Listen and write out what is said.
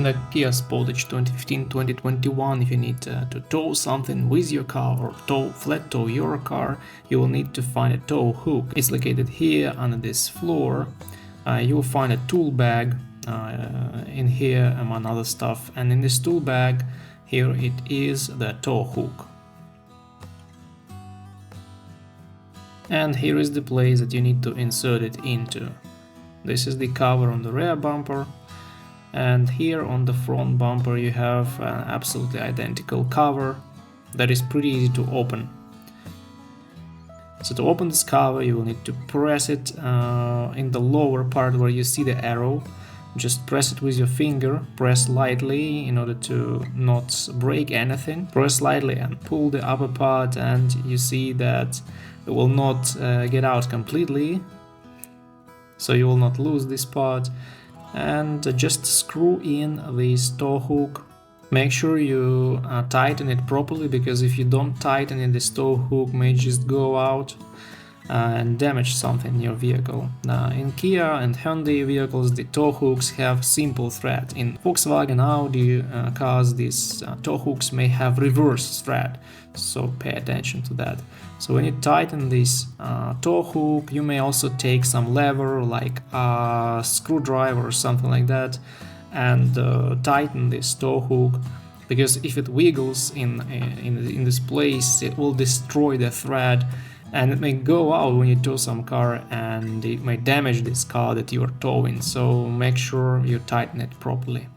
On the Kia Sportage 2015-2021, if you need to tow something with your car or flat tow your car, you will need to find a tow hook. It's located here under this floor. You will find a tool bag in here among other stuff, and in this tool bag here it is the tow hook. And here is the place that you need to insert it into. This is the cover on the rear bumper. And here on the front bumper you have an absolutely identical cover that is pretty easy to open. So to open this cover you will need to press it in the lower part where you see the arrow. Just press it with your finger, press lightly in order to not break anything. Press lightly and pull the upper part, and you see that it will not get out completely, so you will not lose this part. And just screw in this tow hook. Make sure you tighten it properly, because if you don't tighten it, this tow hook may just go out and damage something in your vehicle. In Kia and Hyundai vehicles, the tow hooks have simple thread. In Volkswagen, Audi cars, these tow hooks may have reverse thread, so pay attention to that. So when you tighten this tow hook, you may also take some lever like a screwdriver or something like that and tighten this tow hook, because if it wiggles in this place, it will destroy the thread and it may go out when you tow some car, and it may damage this car that you are towing. So make sure you tighten it properly.